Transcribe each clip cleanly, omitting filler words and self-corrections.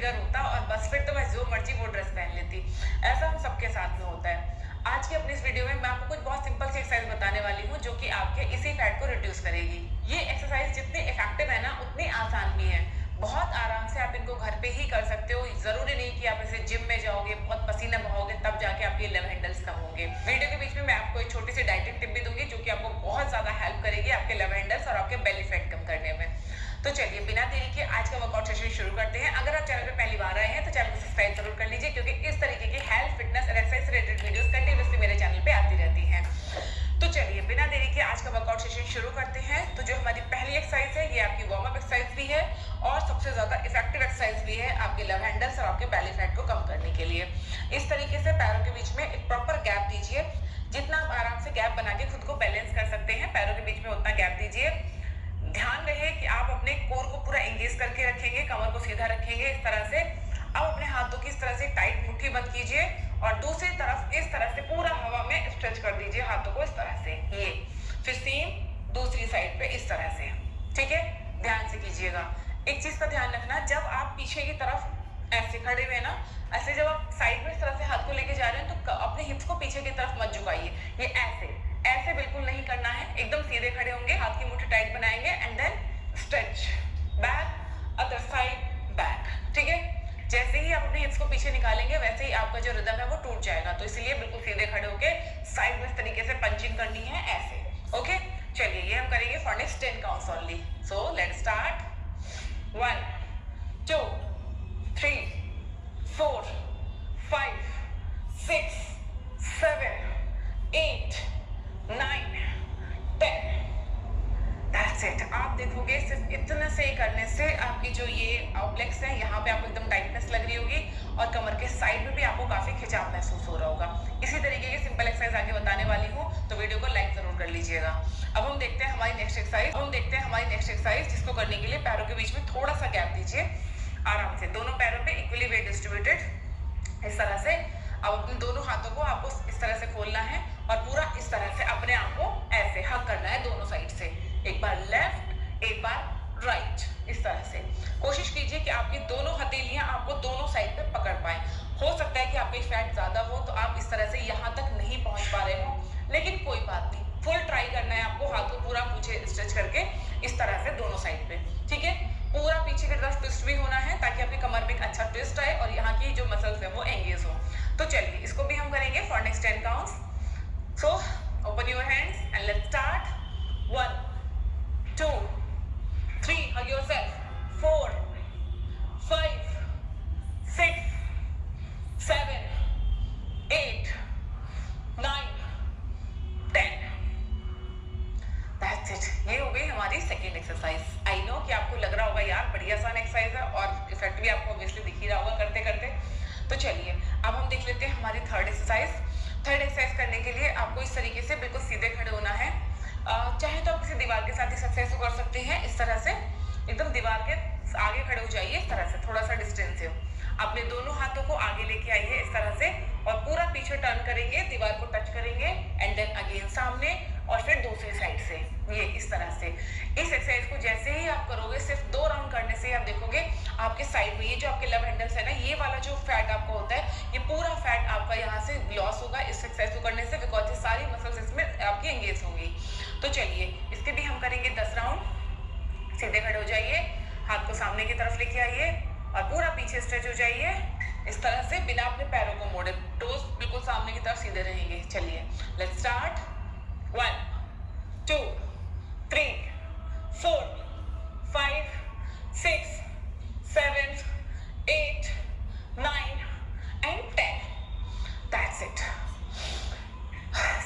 Figure होता और बस फिर तो मैं जो मर्जी वो ड्रेस पहन लेती। ऐसा हम सबके साथ में होता है। आज की अपनी इस वीडियो में मैं आपको कुछ बहुत सिंपल सी एक्सरसाइज बताने वाली हूँ जो कि आपके इसी फैट को रिड्यूस करेगी। ये एक्सरसाइज जितनी इफेक्टिव है ना उतनी आसान भी है। बहुत आराम से आप इनको घर पे ही कर सकते हो। जरूरी नहीं कि आप इसे जिम में जाओगे, बहुत पसीना बहाओगे तब जाके आपके लव हैंडल्स कम होंगे। वीडियो के बीच में मैं आपको एक छोटी सी डाइटिंग टिप भी दूंगी जो कि आपको बहुत ज्यादा हेल्प करेगी आपके लव हैंडल्स और आपके बेली फैट कम करने में। तो चलिए बिना देरी के आज का वर्कआउट सेशन शुरू करते हैं। अगर आप चैनल पे पहली बार आए हैं तो चैनल को सब्सक्राइब जरूर कर लीजिए क्योंकि इस तरीके की हेल्थ, फिटनेस और एक्सरसाइज रिलेटेड वीडियोस कंटिन्यूअसली मेरे चैनल पे आती रहती हैं। तो चलिए बिना देरी के आज का वर्कआउट सेशन शुरू करते हैं। तो जो हमारी पहली एक्सरसाइज है ये आपकी वार्म अप एक्सरसाइज भी है और सबसे ज्यादा इफेक्टिव एक्सरसाइज भी है आपके लव हैंडल्स और आपके बेली फैट को कम करने के लिए। इस तरीके से पैरों के बीच में एक प्रॉपर गैप दीजिए। जितना आप आराम से गैप बना के खुद को बैलेंस कर सकते हैं पैरों के बीच में उतना गैप दीजिए। ध्यान रहे कि आप अपने कोर को पूरा एंगेज करके रखेंगे, कमर को सीधा रखेंगे इस तरह से। अब अपने हाथों की इस तरह से टाइट मुट्ठी बंद कीजिए और दूसरी तरफ इस तरह से पूरा हवा में स्ट्रेच कर दीजिए हाथों को इस तरह से। ये फिर सेम दूसरी साइड पे इस तरह से, ठीक है। ध्यान से कीजिएगा। एक चीज का ध्यान रखना, जब आप पीछे की तरफ ऐसे खड़े हुए ना, ऐसे जब आप साइड में इस तरह से हाथ को लेके जा रहे हैं तो अपने हिप्स को पीछे की तरफ मत झुकाइए। ये ऐसे ऐसे बिल्कुल नहीं करना है। एकदम सीधे खड़े होंगे, हाथ की मुट्ठी टाइट बनाएंगे and then stretch back, other side back, ठीक है। जैसे ही आप अपने हिप्स को पीछे निकालेंगे वैसे ही आपका जो रिदम है वो टूट जाएगा। तो इसलिए बिल्कुल सीधे खड़े होके साइड में इस तरीके से पंचिंग करनी है ऐसे, ओके। चलिए ये हम करेंगे for next 10 counts only. So let's start. 1 2 3 4 5 6 7 8 9 10। That's it। आप देखोगे सिर्फ इतना से करने से आपकी जो ये आउटलेट्स है यहाँ पे आपको एकदम टाइटनेस लग रही होगी और कमर के साइड में भी आपको काफी खिंचाव महसूस हो रहा होगा। इसी तरीके की सिंपल एक्सरसाइज आगे बताने वाली हूँ तो वीडियो को लाइक जरूर कर लीजिएगा। अब हम देखते हैं हमारी नेक्स्ट एक्सरसाइज जिसको करने के लिए पैरों के बीच में थोड़ा सा गैप दीजिए आराम से। दोनों पैरों पे इक्वली वेट डिस्ट्रीब्यूटेड इस तरह से। अब अपने दोनों हाथों को आपको इस तरह से खोलना है और पूरा इस तरह से अपने आप को ऐसे हग करना है दोनों साइड से। एक बार लेफ्ट, एक बार राइट, इस तरह से। कोशिश कीजिए कि आपकी दोनों हथेलियां आपको दोनों साइड पे पकड़ पाए। हो सकता है कि आपकी फैट ज्यादा हो तो आप इस तरह से यहाँ तक नहीं पहुंच पा रहे हो, लेकिन कोई बात नहीं, फुल ट्राई करना है आपको। हाथ को पूरा पीछे स्ट्रेच करके इस तरह से दोनों साइड पे, ठीक है। पूरा पीछे की तरफ ट्विस्ट भी होना है ताकि आपकी कमर में एक अच्छा ट्विस्ट आए और यहाँ की जो मसल्स है वो एंगेज हो। तो चलिए इसको भी हम करेंगे for next 10 counts. So open your hands and let's start. 1 2 3 hug yourself, 4 5 6 7 8 9 10। That's it। ये हो गई हमारी सेकेंड एक्सरसाइज। आई नो कि आपको लग रहा होगा यार बड़ी आसान एक्सरसाइज है और इफेक्ट भी आपको ऑब्वियसली दिख ही रहा होगा करते करते। तो चलिए अब हम देख लेते हैं हमारी थर्ड एक्सरसाइज करने के लिए आपको इस तरीके से बिल्कुल सीधे खड़े होना है। चाहे तो आप किसी दीवार के साथ एक्सरसाइज कर सकते हैं इस तरह से। एकदम दीवार के आगे खड़े हो जाइए इस तरह से, थोड़ा सा डिस्टेंस से। अपने दोनों हाथों को आगे लेके आइए इस तरह से और पूरा पीछे टर्न करेंगे, दीवार को टच करेंगे एंड देन अगेन सामने और फिर दूसरी साइड से, ये इस तरह से। इस एक्सरसाइज को जैसे ही आप करोगे सिर्फ 2 राउंड करने से ही आप देखोगे आपके साइड में ये जो आपके लव हैंडल्स है ना, ये वाला जो फैट आपका होता है ये पूरा फैट आपका यहाँ से लॉस होगा इस एक्सरसाइज को करने से, बिकॉज ये सारी मसल्स इसमें आपकी एंगेज होंगी। तो चलिए इसके भी हम करेंगे 10 राउंड। सीधे खड़े हो जाइए, हाथ को सामने की तरफ लेके आइए और पूरा पीछे स्ट्रेच हो जाइए इस तरह से बिना अपने पैरों को मोड़े। टोस बिल्कुल सामने की तरफ सीधे रहेंगे। चलिए let's start. 1 2 3 4 5 6 7 8 9 and 10। That's it.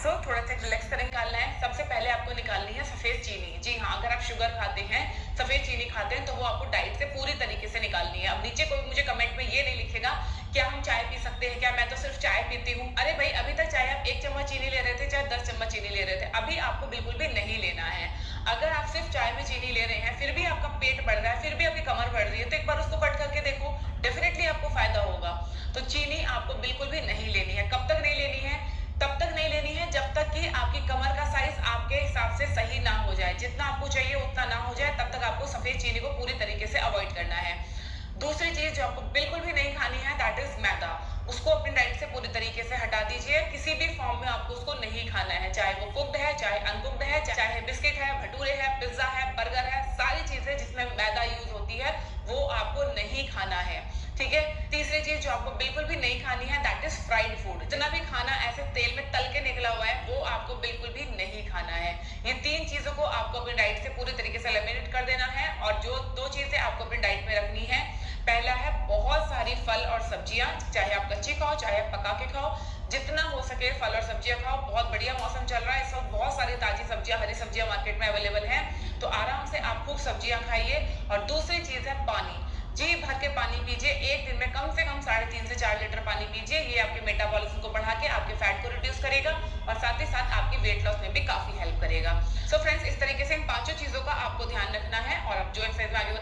So थोड़ा सा रिलैक्स कर निकालना है। सबसे पहले आपको निकालनी है सफेद चीनी। जी हाँ, अगर आप शुगर खाते हैं, सफेद चीनी खाते हैं तो वो आपको डाइट से पूरी तरीके से निकालनी है। अब नीचे कोई मुझे कमेंट में ये नहीं लिखेगा क्या हम चाय पी सकते हैं क्या, मैं तो सिर्फ चाय पीती हूँ। अरे भाई अभी तक चाहे आप 1 चम्मच चीनी ले रहे थे चाहे 10 चम्मच चीनी ले रहे थे, अभी आपको बिल्कुल भी नहीं लेना है। अगर आप सिर्फ चाय में चीनी ले रहे हैं फिर भी आपका पेट बढ़ रहा है, फिर भी आपकी कमर बढ़ रही है, तो एक बार उसको कट करके देखो, डेफिनेटली आपको फायदा होगा। तो चीनी आपको बिल्कुल भी नहीं लेनी है। कब तक नहीं लेनी है? तब तक नहीं लेनी है जब तक कि आपकी कमर का साइज आपके हिसाब से सही ना हो जाए। जितना आपको चाहिए उतना ना हो जाए तब तक आपको सफेद चीनी को पूरी तरीके से अवॉइड करना है। दूसरी चीज जो आपको बिल्कुल भी नहीं खानी है दैट इज मैदा। उसको अपनी डाइट से पूरी तरीके से हटा दीजिए। किसी भी फॉर्म में आपको उसको नहीं खाना है, चाहे वो कुक्ड है, चाहे अनकुक्ड है, चाहे बिस्किट है, भटूरे है, पिज्जा है, बर्गर है, सारी चीजें जिसमें मैदा यूज होती है वो आपको नहीं खाना है। ठीक है। तीसरी चीज जो आपको बिल्कुल भी नहीं खानी है दैट इज फ्राइड फूड। जितना भी खाना ऐसे तेल में तल के निकला हुआ है वो आपको बिल्कुल भी नहीं खाना है। ये तीन चीजों को आपको अपनी डाइट से पूरी तरीके से एलिमिनेट कर देना है। और जो दो चीजें आपको अपनी डाइट में रखनी है, पहला है बहुत सारी फल और सब्जियां, चाहे आप कच्ची खाओ चाहे आप पका के खाओ, जितना हो सके फल और सब्जियां खाओ। बहुत बढ़िया मौसम चल रहा है इस वक्त, बहुत सारी ताजी सब्जियां, हरी सब्जियां मार्केट में अवेलेबल हैं, तो आराम से आप खूब सब्जियां खाइए। और दूसरी चीज है पानी। जी भर के पानी पीजिए। एक दिन में कम से कम 3.5 से 4 लीटर पानी पीजिए। ये आपके मेटाबॉलिज्म को बढ़ा के आपके फैट को रिड्यूस करेगा और साथ ही साथ आपकी वेट लॉस में भी काफी हेल्प करेगा। सो फ्रेंड्स, इस तरीके से इन पांचों चीजों का आपको ध्यान रखना है। और अब जो एक्सरसाइज में आगे